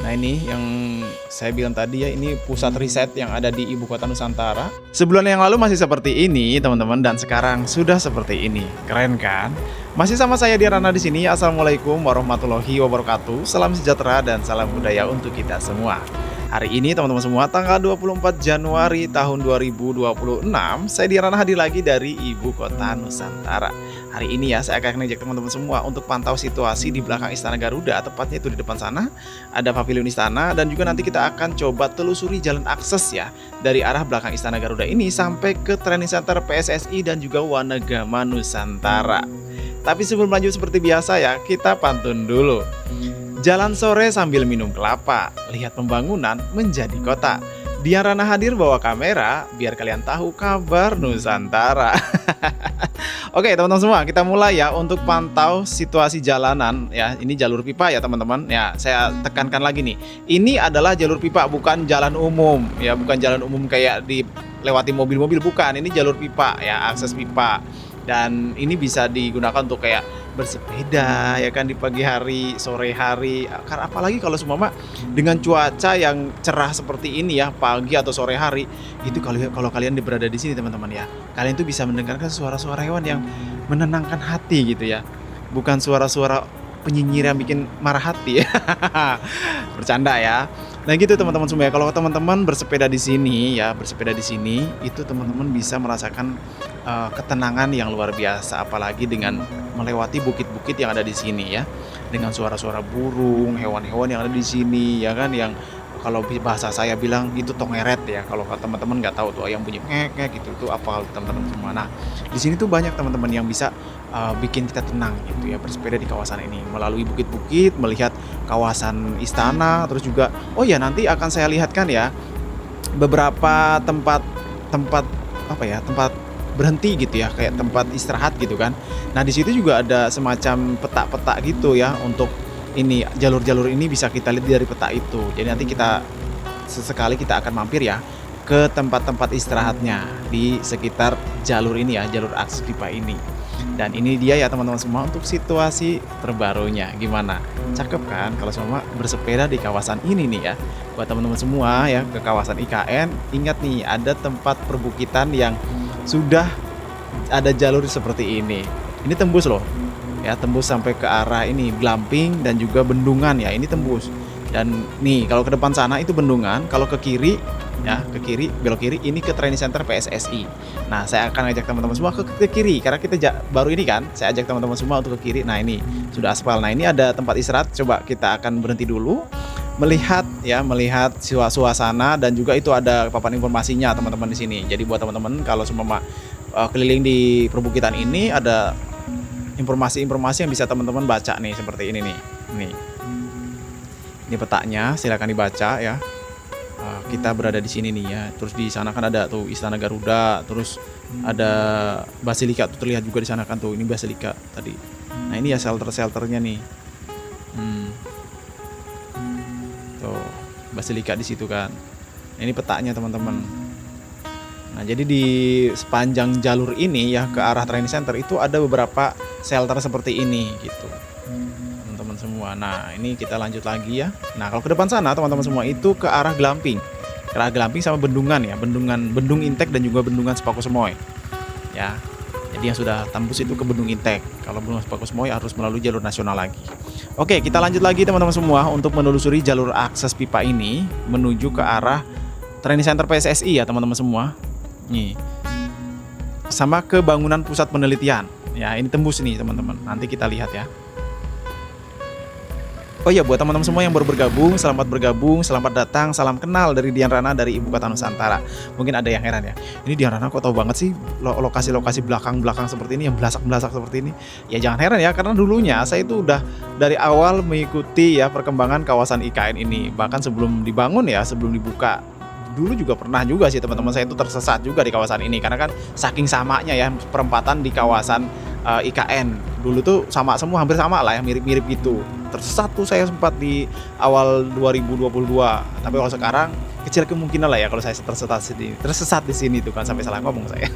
Nah ini yang saya bilang tadi ya, ini pusat riset yang ada di Ibu Kota Nusantara. Sebulan yang lalu masih seperti ini teman-teman, dan sekarang sudah seperti ini. Keren kan? Masih sama saya Diarana di sini. Assalamualaikum warahmatullahi wabarakatuh. Salam sejahtera dan salam budaya untuk kita semua. Hari ini teman-teman semua, tanggal 24 Januari tahun 2026, saya Diarana hadir lagi dari Ibu Kota Nusantara. Hari ini ya, saya akan ngajak teman-teman semua untuk pantau situasi di belakang Istana Garuda, tepatnya itu di depan sana. Ada pavilion istana, dan juga nanti kita akan coba telusuri jalan akses ya, dari arah belakang Istana Garuda ini sampai ke Training Center PSSI dan juga Wanagama Nusantara. Tapi sebelum lanjut seperti biasa ya, kita pantun dulu. Jalan sore sambil minum kelapa, lihat pembangunan menjadi kota. Diarana hadir bawa kamera, biar kalian tahu kabar Nusantara. Oke teman-teman semua, kita mulai ya untuk pantau situasi jalanan ya. Ini jalur pipa ya teman-teman. Ya, saya tekankan lagi nih. Ini adalah jalur pipa, bukan jalan umum ya, bukan jalan umum kayak dilewati mobil-mobil, bukan. Ini jalur pipa ya, akses pipa. Dan ini bisa digunakan untuk kayak bersepeda ya kan, di pagi hari, sore hari. Karena apalagi kalau semua dengan cuaca yang cerah seperti ini ya, pagi atau sore hari, itu kalau kalian berada di sini teman-teman ya, kalian tuh bisa mendengarkan suara-suara hewan yang menenangkan hati gitu ya. Bukan suara-suara penyinyir yang bikin marah hati ya. Bercanda ya. Nah gitu teman-teman semua ya, kalau teman-teman bersepeda di sini ya, bersepeda di sini itu teman-teman bisa merasakan ketenangan yang luar biasa, apalagi dengan melewati bukit-bukit yang ada di sini ya, dengan suara-suara burung, hewan-hewan yang ada di sini ya kan, yang kalau bahasa saya bilang itu tongeret ya, kalau teman-teman nggak tahu tuh yang bunyi ngek gitu, itu apa teman-teman semua. Nah di sini tuh banyak teman-teman yang bisa bikin kita tenang gitu ya, bersepeda di kawasan ini melalui bukit-bukit, melihat kawasan istana, terus juga oh ya nanti akan saya lihatkan ya beberapa tempat apa ya, tempat berhenti gitu ya, kayak tempat istirahat gitu kan. Nah di situ juga ada semacam peta-peta gitu ya, untuk ini jalur-jalur ini bisa kita lihat dari peta itu. Jadi nanti kita sesekali kita akan mampir ya ke tempat-tempat istirahatnya di sekitar jalur ini ya, jalur akses pipa ini. Dan ini dia ya teman-teman semua untuk situasi terbarunya. Gimana? Cakep kan kalau semua bersepeda di kawasan ini nih ya. Buat teman-teman semua ya, ke kawasan IKN, ingat nih ada tempat perbukitan yang sudah ada jalur seperti ini. Ini tembus loh. Ya, tembus sampai ke arah ini Glamping dan juga Bendungan ya. Ini tembus. Dan nih kalau ke depan sana itu Bendungan, kalau ke kiri ya, ke kiri, belok kiri ini ke Training Center PSSI. Nah, saya akan ajak teman-teman semua ke kiri karena kita baru ini kan. Saya ajak teman-teman semua untuk ke kiri. Nah, ini sudah aspal. Nah, ini ada tempat istirahat. Coba kita akan berhenti dulu melihat ya, melihat suasana, dan juga itu ada papan informasinya teman-teman di sini. Jadi buat teman-teman kalau semua keliling di perbukitan ini, ada informasi-informasi yang bisa teman-teman baca nih, seperti ini nih. Ini petanya, silakan dibaca ya. Kita berada di sini nih ya. Terus di sana kan ada tuh Istana Garuda, terus ada Basilika tuh terlihat juga di sana kan tuh. Ini Basilika tadi. Nah, ini ya shelter-shelternya nih. Tuh, Basilika di situ kan. Nah, ini petanya teman-teman. Nah, jadi di sepanjang jalur ini ya ke arah training center itu ada beberapa shelter seperti ini gitu. Teman-teman semua. Nah, ini kita lanjut lagi ya. Nah, kalau ke depan sana teman-teman semua itu ke arah Glamping. Ke arah Glamping sama Bendungan ya, Bendung Intek dan juga Bendungan Sepaku Semoy. Ya. Jadi yang sudah tembus itu ke Bendung Intek. Kalau Bendungan Sepaku Semoy harus melalui jalur nasional lagi. Oke, kita lanjut lagi teman-teman semua untuk menelusuri jalur akses pipa ini menuju ke arah Training Center PSSI ya teman-teman semua. Nih. Sama ke bangunan pusat penelitian. Ya, ini tembus nih teman-teman. Nanti kita lihat ya. Oh ya, buat teman-teman semua yang baru bergabung, selamat datang, salam kenal dari Diarana dari Ibu Kota Nusantara. Mungkin ada yang heran ya, ini Diarana kok tahu banget sih lokasi-lokasi belakang-belakang seperti ini, yang belasak-belasak seperti ini. Ya jangan heran ya, karena dulunya saya itu udah dari awal mengikuti ya perkembangan kawasan IKN ini. Bahkan sebelum dibangun ya, sebelum dibuka, dulu juga pernah juga sih teman-teman saya itu tersesat juga di kawasan ini, karena kan saking samanya ya perempatan di kawasan IKN dulu tuh sama semua, hampir sama lah ya, mirip-mirip gitu. Tersesat tuh saya sempat di awal 2022, tapi kalau sekarang kecil kemungkinan lah ya kalau saya tersesat di sini tuh kan, sampai salah ngomong saya.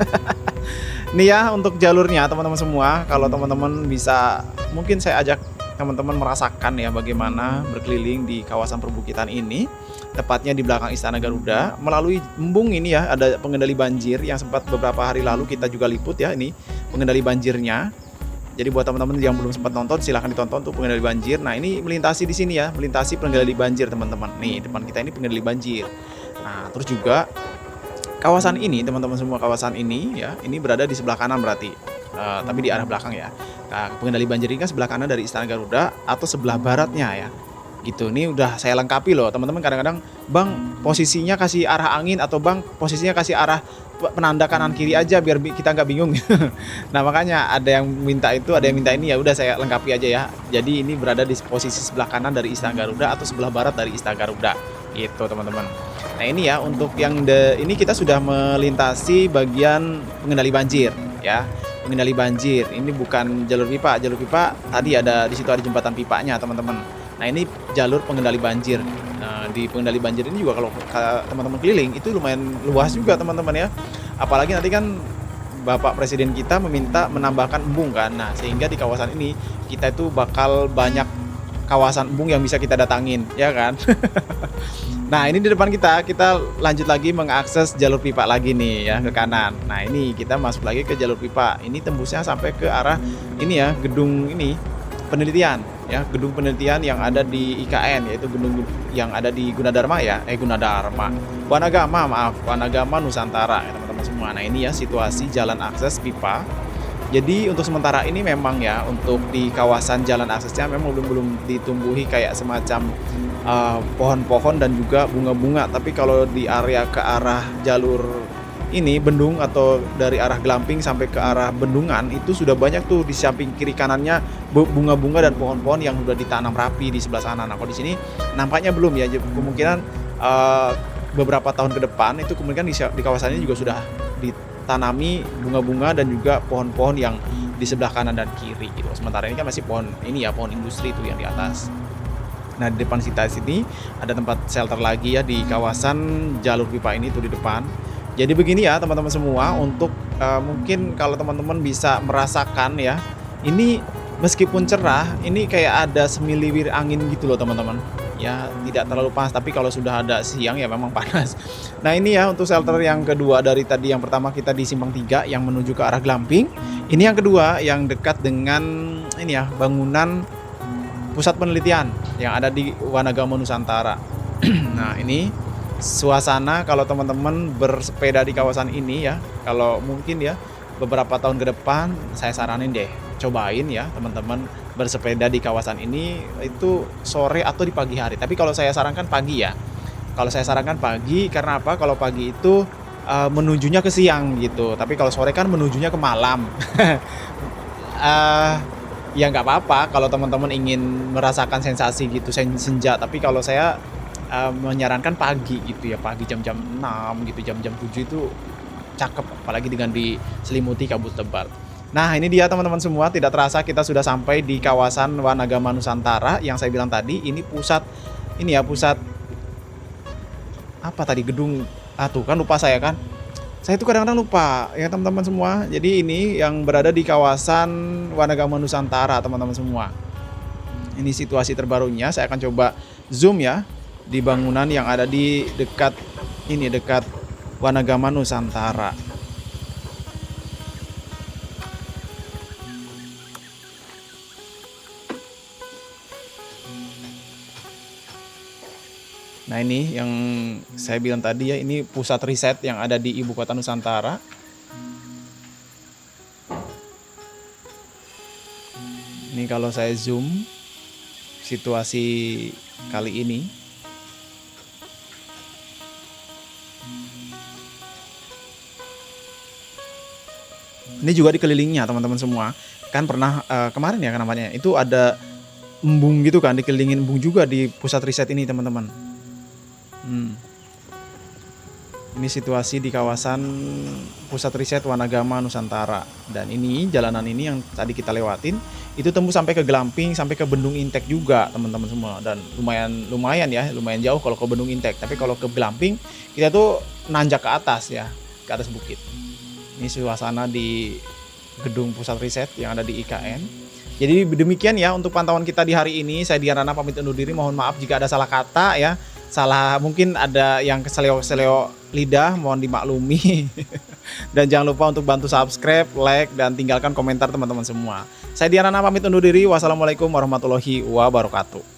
Nih ya untuk jalurnya teman-teman semua, kalau teman-teman bisa mungkin saya ajak teman-teman merasakan ya bagaimana berkeliling di kawasan perbukitan ini, tepatnya di belakang Istana Garuda, melalui embung ini ya, ada pengendali banjir yang sempat beberapa hari lalu kita juga liput ya, ini pengendali banjirnya. Jadi buat teman-teman yang belum sempat nonton, silahkan ditonton tuh pengendali banjir. Nah ini melintasi di sini ya, melintasi pengendali banjir teman-teman. Nih depan kita ini pengendali banjir. Nah terus juga kawasan ini teman-teman semua, kawasan ini ya, ini berada di sebelah kanan berarti, tapi di arah belakang ya. Nah, pengendali banjir ini kan sebelah kanan dari Istana Garuda atau sebelah baratnya ya. Gitu. Ini udah saya lengkapi loh. Teman-teman kadang-kadang, "Bang, posisinya kasih arah angin," atau "Bang, posisinya kasih arah penanda kanan kiri aja biar kita nggak bingung." Nah, makanya ada yang minta itu, ada yang minta ini, ya udah saya lengkapi aja ya. Jadi ini berada di posisi sebelah kanan dari Istana Garuda atau sebelah barat dari Istana Garuda. Gitu, teman-teman. Nah, ini ya untuk yang ini kita sudah melintasi bagian pengendali banjir ya. Pengendali banjir. Ini bukan jalur pipa. Jalur pipa tadi ada di situ, ada jembatan pipanya, teman-teman. Nah, ini jalur pengendali banjir. Nah, di pengendali banjir ini juga kalau teman-teman keliling itu lumayan luas juga, teman-teman ya. Apalagi nanti kan Bapak Presiden kita meminta menambahkan embung kan. Nah, sehingga di kawasan ini kita itu bakal banyak kawasan embung yang bisa kita datangin, ya kan? Nah, ini di depan kita lanjut lagi mengakses jalur pipa lagi nih ya, ke kanan. Nah, ini kita masuk lagi ke jalur pipa. Ini tembusnya sampai ke arah ini ya, gedung ini penelitian ya, gedung penelitian yang ada di IKN, yaitu gedung yang ada di Gunadarma ya, Wanagama Nusantara ya, teman-teman semua. Nah, ini ya situasi jalan akses pipa. Jadi untuk sementara ini memang ya, untuk di kawasan jalan aksesnya memang belum ditumbuhi kayak semacam pohon-pohon dan juga bunga-bunga. Tapi kalau di area ke arah jalur ini bendung atau dari arah Glamping sampai ke arah bendungan itu sudah banyak tuh di samping kiri kanannya bunga-bunga dan pohon-pohon yang sudah ditanam rapi di sebelah sana. Nah, kalau di sini nampaknya belum ya. Kemungkinan beberapa tahun ke depan itu kemungkinan di kawasan ini juga sudah ditanami bunga-bunga dan juga pohon-pohon yang di sebelah kanan dan kiri gitu. Sementara ini kan masih pohon ini ya, pohon industri itu yang di atas. Nah, di depan kita sini ada tempat shelter lagi ya di kawasan jalur pipa ini tuh di depan. Jadi begini ya teman-teman semua, untuk mungkin kalau teman-teman bisa merasakan ya, ini meskipun cerah, ini kayak ada semiliwir angin gitu loh teman-teman. Ya tidak terlalu panas, tapi kalau sudah ada siang ya memang panas. Nah, ini ya untuk shelter yang kedua dari tadi. Yang pertama kita di Simpang 3 yang menuju ke arah Glamping. Ini yang kedua yang dekat dengan ini ya, bangunan pusat penelitian yang ada di Wanagama Nusantara. Nah, ini suasana kalau teman-teman bersepeda di kawasan ini ya, kalau mungkin ya beberapa tahun ke depan, saya saranin deh cobain ya teman-teman bersepeda di kawasan ini itu sore atau di pagi hari. Tapi kalau saya sarankan pagi ya. Kalau saya sarankan pagi karena apa? Kalau pagi itu menujunya ke siang gitu. Tapi kalau sore kan menujunya ke malam. Ya nggak apa-apa kalau teman-teman ingin merasakan sensasi gitu senja. Tapi kalau saya menyarankan pagi gitu ya, pagi jam-jam 6 gitu, jam-jam 7 itu cakep, apalagi dengan diselimuti kabut tebal. Nah, ini dia teman-teman semua, tidak terasa kita sudah sampai di kawasan Wanagama Nusantara yang saya bilang tadi. Ini pusat ini ya, pusat apa tadi, gedung tuh kan lupa saya kan. Saya itu kadang-kadang lupa ya teman-teman semua. Jadi ini yang berada di kawasan Wanagama Nusantara teman-teman semua. Ini situasi terbarunya, saya akan coba zoom ya di bangunan yang ada di dekat Wanagama Nusantara. Nah, ini yang saya bilang tadi ya, ini pusat riset yang ada di Ibu Kota Nusantara. Ini kalau saya zoom situasi kali ini. Ini juga dikelilingnya teman-teman semua. Kan pernah kemarin ya namanya, itu ada embung gitu kan, dikelilingin embung juga di pusat riset ini teman-teman. Ini situasi di kawasan pusat riset Wanagama Nusantara. Dan ini jalanan ini yang tadi kita lewatin itu tembus sampai ke Glamping, sampai ke Bendung Intek juga teman-teman semua. Dan lumayan jauh kalau ke Bendung Intek. Tapi kalau ke Glamping kita tuh nanjak ke atas ya, ke atas bukit. Ini suasana di gedung pusat riset yang ada di IKN. Jadi demikian ya untuk pantauan kita di hari ini. Saya Dian Rana pamit undur diri. Mohon maaf jika ada salah kata ya. Salah, mungkin ada yang keseleo-seleo lidah, mohon dimaklumi. Dan jangan lupa untuk bantu subscribe, like, dan tinggalkan komentar teman-teman semua. Saya Dian Rana pamit undur diri. Wassalamualaikum warahmatullahi wabarakatuh.